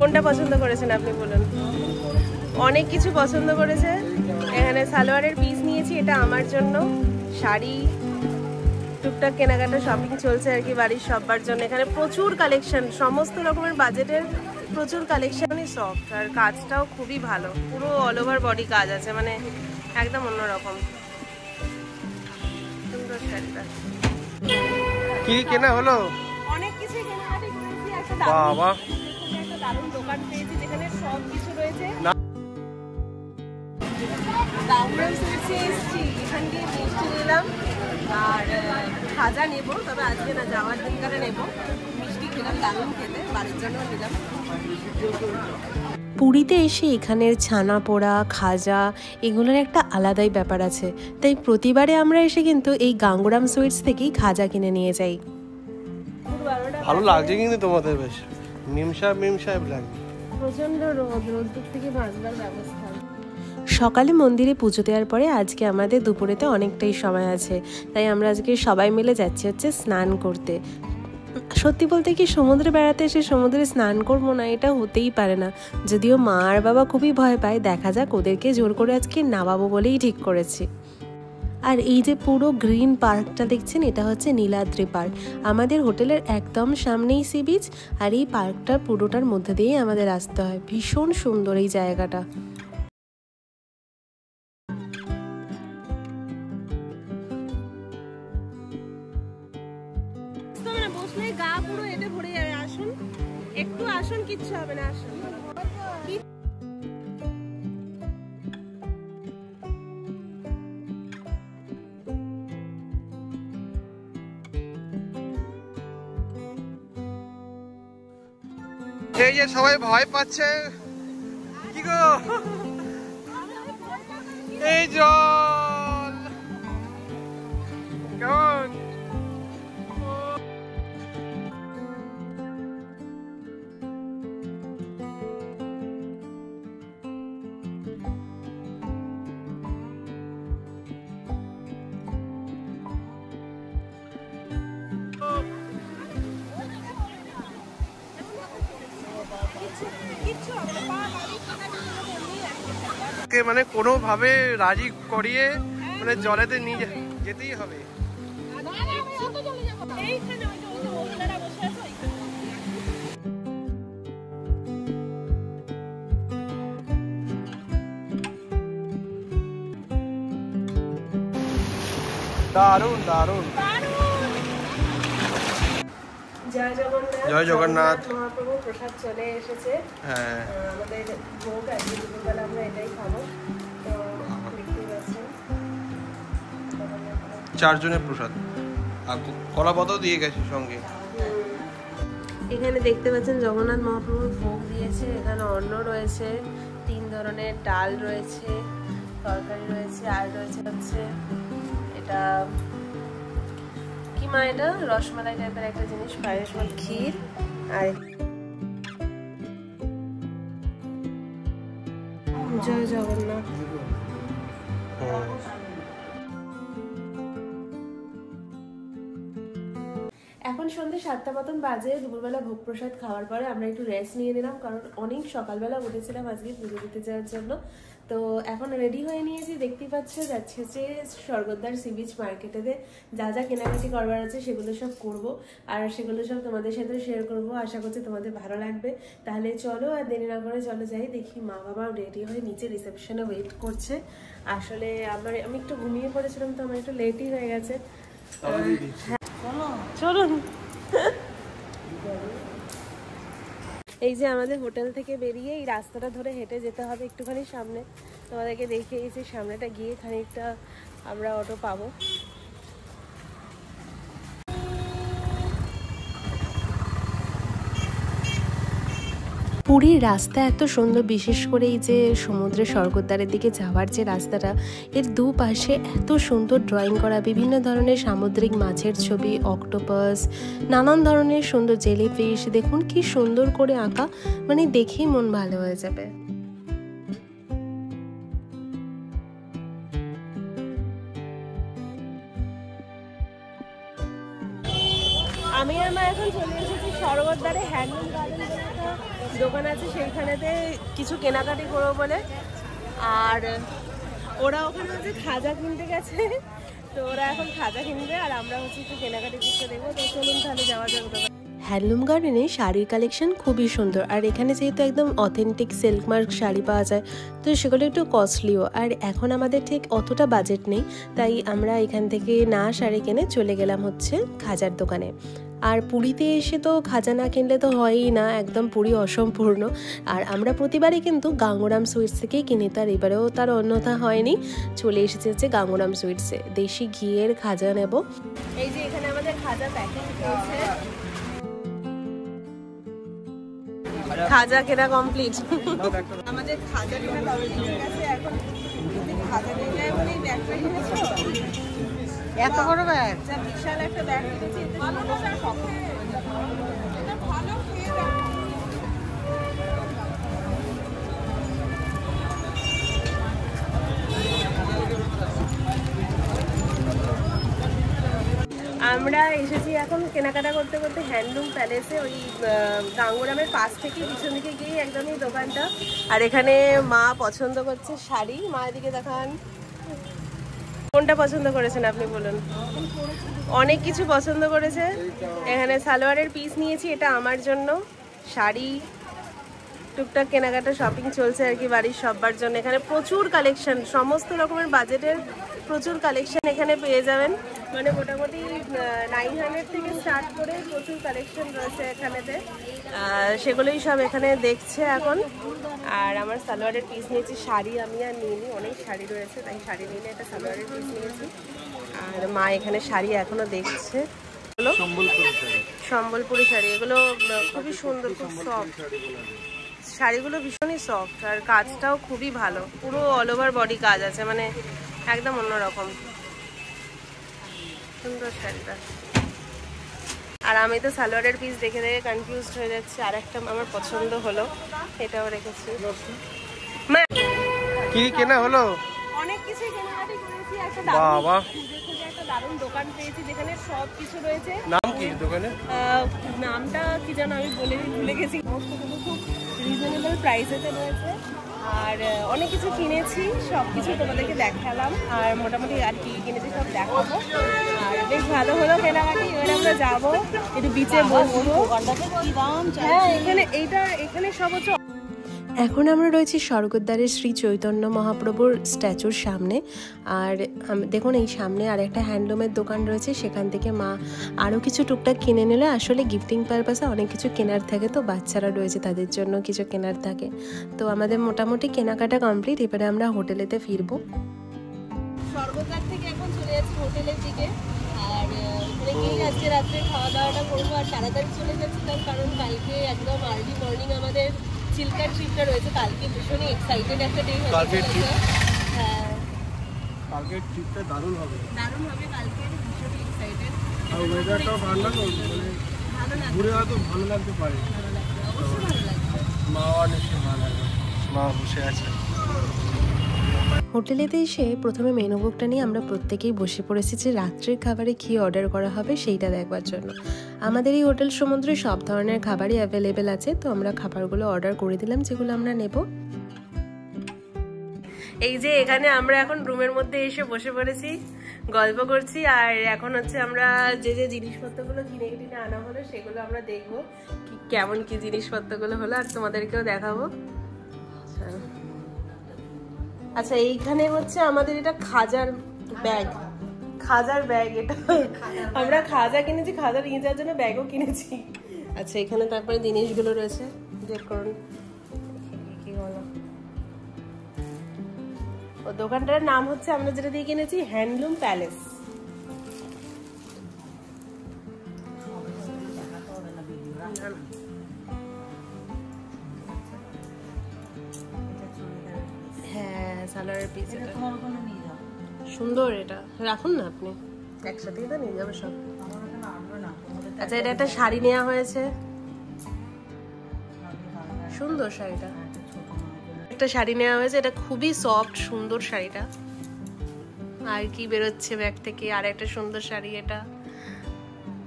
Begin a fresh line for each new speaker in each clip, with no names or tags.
কোনটা পছন্দ করেছেন আপনি বলুন? অনেক কিছু পছন্দ করেছে। এখানে সালোয়ারের পিস নিয়েছি, এটা আমার জন্য। শাড়ি, টুকটাক কেনাকাটা শপিং চলছে আর কি বাড়ির সবার জন্য। এখানে প্রচুর কালেকশন, সমস্ত রকমের বাজেটের প্রচুর কালেকশনই সফট, আর কাজটাও খুবই ভালো, পুরো অল ওভার বডি কাজ আছে, মানে একদম অন্যরকম। সুন্দর শাড়িটা।
কি কেনা হলো?
অনেক কিছু কেনাকাটি করেছি। একটা দারুণ দোকান পেয়েছি যেখানে সব কিছু রয়েছে। গাংগ্রাম সুইটসে এসেছি, এখান দিয়ে মিষ্টি নিলাম আর খাজা নেব, তবে আজকে না, যাওয়ার দিনকারে নেব। মিষ্টি খেলাম, দারুণ খেতে, বাড়ির জন্য নিলাম।
পুরীতে এসে এখানের ছানা পোড়া, খাজা এগুলোর একটা আলাদাই ব্যাপার আছে, তাই প্রতিবারে আমরা এসে কিন্তু এই গাঙ্গুরাম সুইটস থেকেই খাজা কিনে নিয়ে যাই।
ভালো লাগছে কিন্তু তোমাদের, বেশ মিমসা লাগছে।
প্রচন্ড রোদ, রোদ্দুর থেকে বাঁচবার ব্যবস্থা।
সকালে মন্দিরে পুজো দেওয়ার পরে আজকে আমাদের দুপুরেতে অনেকটাই সময় আছে, তাই আমরা আজকে সবাই মিলে যাচ্ছি হচ্ছে স্নান করতে। সত্যি বলতে কি, সমুদ্রে বেড়াতে এসে সমুদ্রে স্নান করবো না এটা হতেই পারে না, যদিও মা আর বাবা খুবই ভয় পায়। দেখা যাক, ওদেরকে জোর করে আজকে নামাবো বলেই ঠিক করেছি। আর এই যে পুরো গ্রিন পার্কটা দেখছেন, এটা হচ্ছে নীলাদ্রি পার্ক। আমাদের হোটেলের একদম সামনেই সি বিচ, আর এই পার্কটার পুরোটার মধ্যে দিয়েই আমাদের আসতে হয়। ভীষণ সুন্দর এই জায়গাটা।
বসলে গা পুরো এতে ভরে যাবে। আসুন, একটু আসুন, কিচ্ছু হবে না, আসুন।
এই যে সবাই ভয় পাচ্ছে, কি গো, এই জল কেমন? মানে কোনোভাবে রাজি করিয়ে মানে জলেতে নিয়ে যেতেই হবে। দারুণ দারুণ। জয় জগন্নাথ।
মহাপ্রভু প্রসাদ চলে এসেছে।
হ্যাঁ,
আমাদের ভোগ আজকে দুপুরবেলা আমরা এটাই খাবো। তো দেখতেই পাচ্ছেন
4 জনের প্রসাদ, আর কলা পাতাও দিয়ে গেছে সঙ্গে।
এখানে দেখতে পাচ্ছেন জগন্নাথ মহাপ্রভুর ভোগ দিয়েছে। এখানে অন্ন রয়েছে, 3 ধরনের ডাল রয়েছে, তরকারি রয়েছে, আর রয়েছে হচ্ছে এটা কি মা, এটা রসমালাই টাইপের একটা জিনিস, পায়েস, ক্ষীর। আর জয় জগন্নাথ। এখন সন্ধ্যে 7টা মতন বাজে। দুপুরবেলা ভোগ প্রসাদ খাওয়ার পরে আমরা একটু রেস্ট নিয়ে নিলাম, কারণ অনেক সকালবেলা উঠেছিলাম আজকে পুজো দিতে যাওয়ার জন্য। তো এখন রেডি হয়ে নিয়েছি, দেখতেই পাচ্ছ। যাচ্ছে হচ্ছে স্বর্গদ্বার সি বিচ মার্কেটেতে যা যা কেনাকাটি করবার আছে সেগুলো সব করব, আর সেগুলো সব তোমাদের সাথে শেয়ার করব। আশা করছি তোমাদের ভালো লাগবে। তাহলে চলো, আর দেরি না করে চলো যাই। দেখি মা বাবা রেডি হয়ে নিচে রিসেপশনে ওয়েট করছে। আসলে আমি একটু ঘুমিয়ে পড়েছিলাম, তো আমার একটু লেটই হয়ে গেছে। চলুন। এই যে আমাদের হোটেল থেকে বেরিয়ে এই রাস্তাটা ধরে হেঁটে যেতে হবে একটুখানি সামনে। তোমাদেরকে দেখিয়ে গেছি, সামনেটা গিয়ে খানিকটা আমরা অটো পাবো।
পুরীর রাস্তা এত সুন্দর, বিশেষ করে এই যে সমুদ্রের স্বর্গদ্বারের দিকে যাওয়ার যে রাস্তাটা, এর দুপাশে এত সুন্দর ড্রয়িং করা, বিভিন্ন ধরনের সামুদ্রিক মাছের ছবি, অক্টোপাস, নানান ধরনের সুন্দর জেলিফিশ। দেখুন কি সুন্দর করে আঁকা, মানে দেখেই মন ভালো হয়ে যাবে।
আমি আর মা এখন চলে এসেছি স্বর্গদ্বারে হ্যান্ডলুম গার্ডেন। একটা দোকান আছে, সেইখানেতে কিছু কেনাকাটি করবো বলে। আর ওরা ওখানে হচ্ছে খাজা কিনতে গেছে, তো ওরা এখন খাজা কিনবে আর আমরা হচ্ছে একটু কেনাকাটি করতে দেখবো। তো চলুন তাহলে যাওয়া যাবে দোকান।
হ্যান্ডলুম গার্ডেনে শাড়ির কালেকশন খুবই সুন্দর, আর এখানে যেহেতু একদম অথেন্টিক সিল্ক মার্ক শাড়ি পাওয়া যায়, তো সেগুলো একটু কস্টলিও। আর এখন আমাদের ঠিক অতটা বাজেট নেই, তাই আমরা এখান থেকে না শাড়ি কিনে চলে গেলাম হচ্ছে খাজার দোকানে। আর পুরীতে এসে তো খাজা না কিনলে তো হয়ই না, একদম পুরী অসম্পূর্ণ। আর আমরা প্রতিবারই কিন্তু গাঙ্গুরাম সুইটস থেকেই কিনি, তার এবারেও তার অন্যথা হয়নি। চলে এসেছে হচ্ছে গাঙ্গুরাম সুইটসে, দেশি ঘিয়ের খাজা নেব।
এই যে এখানে আমাদের খাজা প্যাকিং চলছে, খাজা কেনা কমপ্লিট। আমাদের খাজা কেনা কমপ্লিট আছে। এখন খাজা নিয়ে যায় বলে এই ব্যাগটা কিনেছো, এত বড় ব্যাগ, বিশাল একটা ব্যাগ কিনেছি। ভালো না স্যার, এটা ভালো খেয়ে দেখো। আমরা এসেছি এখন কেনাকাটা করতে করতে হ্যান্ডলুম প্যালেসে, ওই গাঙ্গুরামের পাশ থেকে পিছন দিকে গিয়ে একদমই দোকানটা। আর এখানে মা পছন্দ করছে শাড়ি, মা এদিকে দেখান। কোনটা পছন্দ করেছেন আপনি বলুন? অনেক কিছু পছন্দ করেছে। এখানে সালোয়ারের পিস নিয়েছি, এটা আমার জন্য। শাড়ি, টুকটাক কেনাকাটা শপিং চলছে আর কি বাড়ির সবার জন্য। এখানে প্রচুর কালেকশন, সমস্ত রকমের বাজেটের প্রচুর কালেকশন এখানে পেয়ে যাবেন। মানে মোটামুটি 900 থেকে স্টার্ট করে প্রচুর কালেকশন রয়েছে এখানেতে, সেগুলোই সব এখানে দেখছে এখন। আর আমার সালোয়ারের পিস নিয়েছি, শাড়ি আমি আর নিইনি, অনেক শাড়ি রয়েছে তাই শাড়ি নিলে একটা সালোয়ারের পিস নিয়েছি। আর মা এখানে শাড়ি এখনো দেখছে, সম্বলপুরি শাড়ি। এগুলো খুবই সুন্দর, খুব সফট শাড়িগুলো, ভীষণই সফট। আর কাজটাও খুবই ভালো, পুরো অল ওভার বডি কাজ আছে, মানে একদম অন্যরকম সুন্দর শাড়িটা। আর আমি তো সালোয়ারের পিস দেখে দেখে কনফিউজড হয়ে যাচ্ছি। আর একটা আমার পছন্দ হলো, এটাও রেখেছি।
কি কেনা হলো?
অনেক কিছুই কেনাকাটি করেছি। একটা দারুণ দোকান পেয়েছি যেখানে সব কিছু রয়েছে।
নাম কি দোকানে?
নামটা কি যেন আমি ভুলে গেছি। খুব রিজনেবল প্রাইসেতে রয়েছে। আর অনেক কিছু কিনেছি, সব কিছু তোমাদেরকে দেখালাম। আর মোটামুটি আর কি কিনেছি সব দেখাবো। আর বেশ ভালো হলো কেনাকাটি। এবারে আমরা যাবো একটু বিচে বসবো। হ্যাঁ, এখানে সব হচ্ছে।
এখন আমরা রয়েছি স্বর্গদ্বারের শ্রী চৈতন্য মহাপ্রভুর স্ট্যাচুর সামনে। আর দেখুন এই সামনে আর একটা হ্যান্ডলুমের দোকান রয়েছে, সেখান থেকে মা আরও কিছু টুকটাক কিনে নিলে। আসলে গিফটিং পারপাসে অনেক কিছু কেনার থাকে, তো বাচ্চারা রয়েছে তাদের জন্য কিছু কেনার থাকে। তো আমাদের মোটামুটি কেনাকাটা কমপ্লিট। এবারে আমরা হোটেলেতে ফিরবো।
স্বর্গদ্বার থেকে এখন চলে যাচ্ছি হোটেলের দিকে। আর এখানে গিয়ে আজকে রাত্রে খাওয়া দাওয়াটা করবো। আর তাড়াতাড়ি চলে যাচ্ছি তার কারণ কালকে একদম আর্লি মর্নিং আমাদের চিল্কা ট্রিপটা রয়েছে। কালকে ভীষণই এক্সাইটেড একটা ডে হবে। হ্যাঁ,
কালকের ট্রিপটা দারুণ হবে
কালকে ভীষণই এক্সাইটেড।
আর ওয়েদারটাও ভালো লাগবে,
ভালো লাগবে,
ঘুরে হয়তো ভালো লাগতে পারে।
অবশ্যই ভালো লাগবে।
মা নিশ্চয়ই ভালো লাগবে, মা বসে আছে।
হোটেলেতে এসে প্রথমে মেনু বুকটা নিয়ে আমরা প্রত্যেকেই বসে পড়েছি যে রাত্রের খাবারে কী অর্ডার করা হবে সেইটা দেখবার জন্য। আমাদের এই হোটেল সমুদ্রে সব ধরনের খাবারই অ্যাভেলেবেল আছে, তো আমরা খাবারগুলো অর্ডার করে দিলাম যেগুলো আমরা নেব।
এই যে এখানে আমরা এখন রুমের মধ্যে এসে বসে পড়েছি, গল্প করছি। আর এখন হচ্ছে আমরা যে জিনিসপত্রগুলো কিনে আনা হলো সেগুলো আমরা দেখবো কেমন কি জিনিসপত্রগুলো হলো, আর তোমাদেরকেও দেখাবো। আচ্ছা, এইখানে হচ্ছে আমাদের এটা খাজার ব্যাগ। এটা আমরা খাজা কিনেছি, খাজা নিয়ে যাওয়ার জন্য ব্যাগও কিনেছি। আচ্ছা, এখানে তারপরে জিনিসগুলো রয়েছে, বের করুন কি হলো। ও দোকানটার নাম হচ্ছে আমরা যেটা দিয়ে কিনেছি হ্যান্ডলুম প্যালেস। হ্যাঁ, সালোয়ারের পিস সুন্দর। এটা রাখুন না, আপনি একসাথেই তো নিয়ে যাবে সব। আচ্ছা, এটা একটা শাড়ি নেওয়া হয়েছে, সুন্দর শাড়িটা। একটা শাড়ি নেওয়া হয়েছে, এটা খুবই সফট সুন্দর শাড়িটা। আর কি বেরোচ্ছে ব্যাগ থেকে? আর একটা সুন্দর শাড়ি। এটা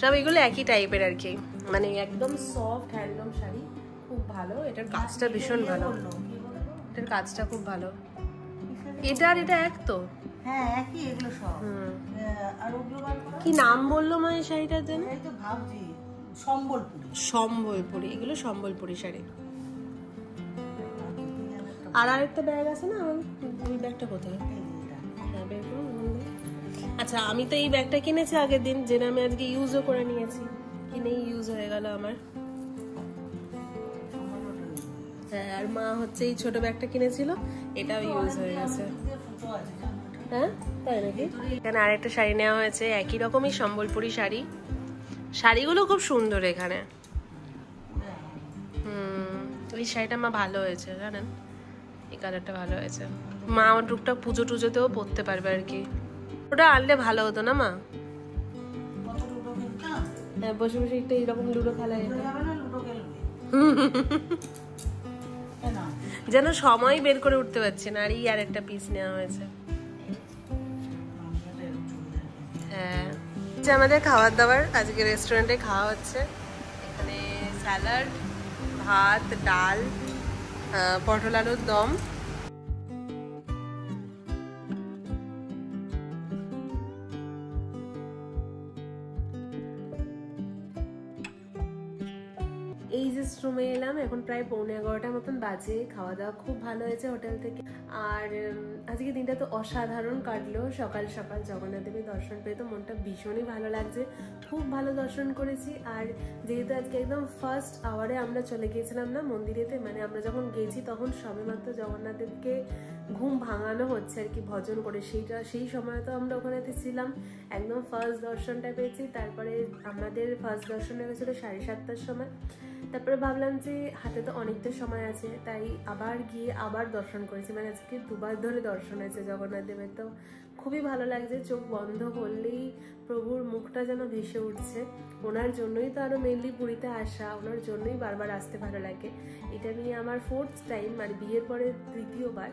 সব এগুলো একই টাইপের আর কি, মানে একদম সফট হ্যান্ডলুম শাড়ি, খুব ভালো, এটার কাজটা ভীষণ ভালো, এটার কাজটা খুব ভালো। এটা আর এটা এক তো?
হ্যাঁ একই, এগুলো সব। আর ওগুলো
কি নাম বললো মা এই শাড়িটার জন্য?
এই তো ভাবছি সম্বলপুরি।
সম্বলপুরি, এগুলো সম্বলপুরি শাড়ি। আর আরেকটা ব্যাগ আছে না, ওই ব্যাগটা কোথায়? হ্যাঁ বের করুন। আচ্ছা আমি তো এই ব্যাগটা কিনেছি আগের দিন, যেটা আমি আজকে ইউজও করে নিয়েছি, কিনেই ইউজ হয়ে গেল আমার। হ্যাঁ আর মা হচ্ছে এই ছোট ব্যাগটা কিনেছিল, এটাও ইউজ হয়ে গেছে। হ্যাঁ তাই নাকি? এখানে আরেকটা শাড়ি নেওয়া হয়েছে, একই রকমই সম্বলপুরি শাড়ি। শাড়িগুলো খুব সুন্দর এখানে। এই শাড়িটা মা ভালো হয়েছে জানেন, এই কালারটা ভালো হয়েছে। মা আমার টুকটাক পুজো টুজোতেও পরতে পারবে আর কি। ওটা আনলে ভালো হতো না মা? হ্যাঁ বসে বসে একটা এইরকম লুডো খেলা যেন সময় বের করে উঠতে পারছে না। আর এই আর একটা পিস নেওয়া হয়েছে। হ্যাঁ আমাদের খাবার দাবার আজকে রেস্টুরেন্টে খাওয়া হচ্ছে। এখানে স্যালাড, ভাত, ডাল, পটল আলুর দম। এই যে রুমে এলাম, এখন প্রায় 11:15 মতন বাজে। খাওয়া দাওয়া খুব ভালো হয়েছে হোটেল থেকে। আর আজকে দিনটা তো অসাধারণ কাটলো। সকাল সকাল জগন্নাথ দেবের দর্শন পেয়ে তো মনটা ভীষণই ভালো লাগছে, খুব ভালো দর্শন করেছি। আর যেহেতু আজকে একদম ফার্স্ট আওয়ারে আমরা চলে গিয়েছিলাম না মন্দিরেতে, মানে আমরা যখন গেছি তখন সবেমাত্র জগন্নাথ দেবকে ঘুম ভাঙানো হচ্ছে আর কি ভজন করে, সেই সময় তো আমরা ওখানেতে ছিলাম। একদম ফার্স্ট দর্শনটা পেয়েছি। তারপরে আমাদের ফার্স্ট দর্শন হয়ে গেছিলো 7:30টার সময়। তারপরে ভাবলাম যে হাতে তো অনেকটা সময় আছে, তাই আবার গিয়ে আবার দর্শন করেছি। মানে আজকে দুবার ধরে দর্শন হয়েছে জগন্নাথ দেবের। তো খুবই ভালো লাগছে, চোখ বন্ধ করলেই প্রভুর মুখটা যেন ভেসে উঠছে। ওনার জন্যই তো আরো মেনলি পুরীতে আসা, ওনার জন্যই বারবার আসতে ভালো লাগে। এটা নিয়ে আমার 4th টাইম, মানে বিয়ের পরে 3য়-বার।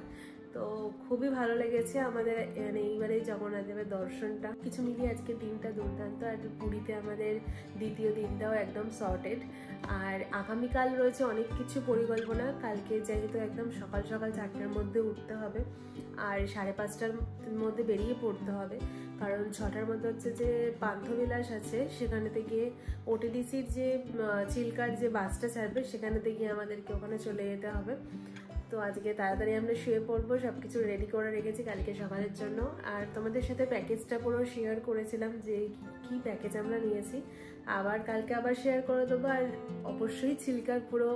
তো খুবই ভালো লেগেছে আমাদের মানে এইবারে জগন্নাথ দেবের দর্শনটা। কিছু মিলিয়ে আজকে দিনটা দুর্দান্ত। আর পুরীতে আমাদের 2য় দিনটাও একদম সর্টেড। আর আগামীকাল রয়েছে অনেক কিছু পরিকল্পনা। কালকে যেহেতু একদম সকাল সকাল 4টার মধ্যে উঠতে হবে, আর 5:30টার মধ্যে বেরিয়ে পড়তে হবে, কারণ 6টার মধ্যে হচ্ছে যে পান্থবিলাস আছে, সেখানেতে গিয়ে ওটিডিসির যে চিল্কার যে বাসটা ছাড়বে সেখানেতে গিয়ে আমাদেরকে ওখানে চলে যেতে হবে। তো আজকে তাড়াতাড়ি আমরা শুয়ে পড়বো, সবকিছু রেডি করে রেখেছি কালকে সকালের জন্য। আর তোমাদের সাথে প্যাকেজটা পুরো শেয়ার করেছিলাম যে কি প্যাকেজ আমরা নিয়েছি, আবার কালকে আবার শেয়ার করে দেবো। আর অবশ্যই চিল্কার পুরো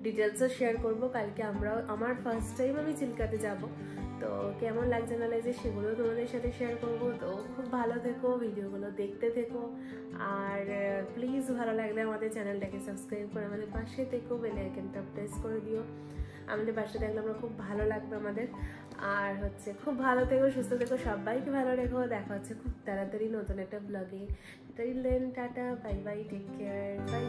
ডিটেলসও শেয়ার করব। কালকে আমার ফার্স্ট টাইম আমি চিল্কাতে যাব, তো কেমন লাগছে না লাগছে সেগুলো তোমাদের সাথে শেয়ার করব। তো খুব ভালো থেকো, ভিডিওগুলো দেখতে থেকো। আর প্লিজ ভালো লাগলে আমাদের চ্যানেলটাকে সাবস্ক্রাইব করে আমাদের পাশে থেকো, বেল আইকনটা প্রেস করে দিও। আমাদের পাশে থাকলে আমরা খুব ভালো লাগবে আমাদের। আর হচ্ছে খুব ভালো থেকো, সুস্থ থেকো, সবাইকে ভালো রেখো। দেখা হচ্ছে খুব তাড়াতাড়ি নতুন একটা ব্লগে। Till then tata, bye bye, take care, by.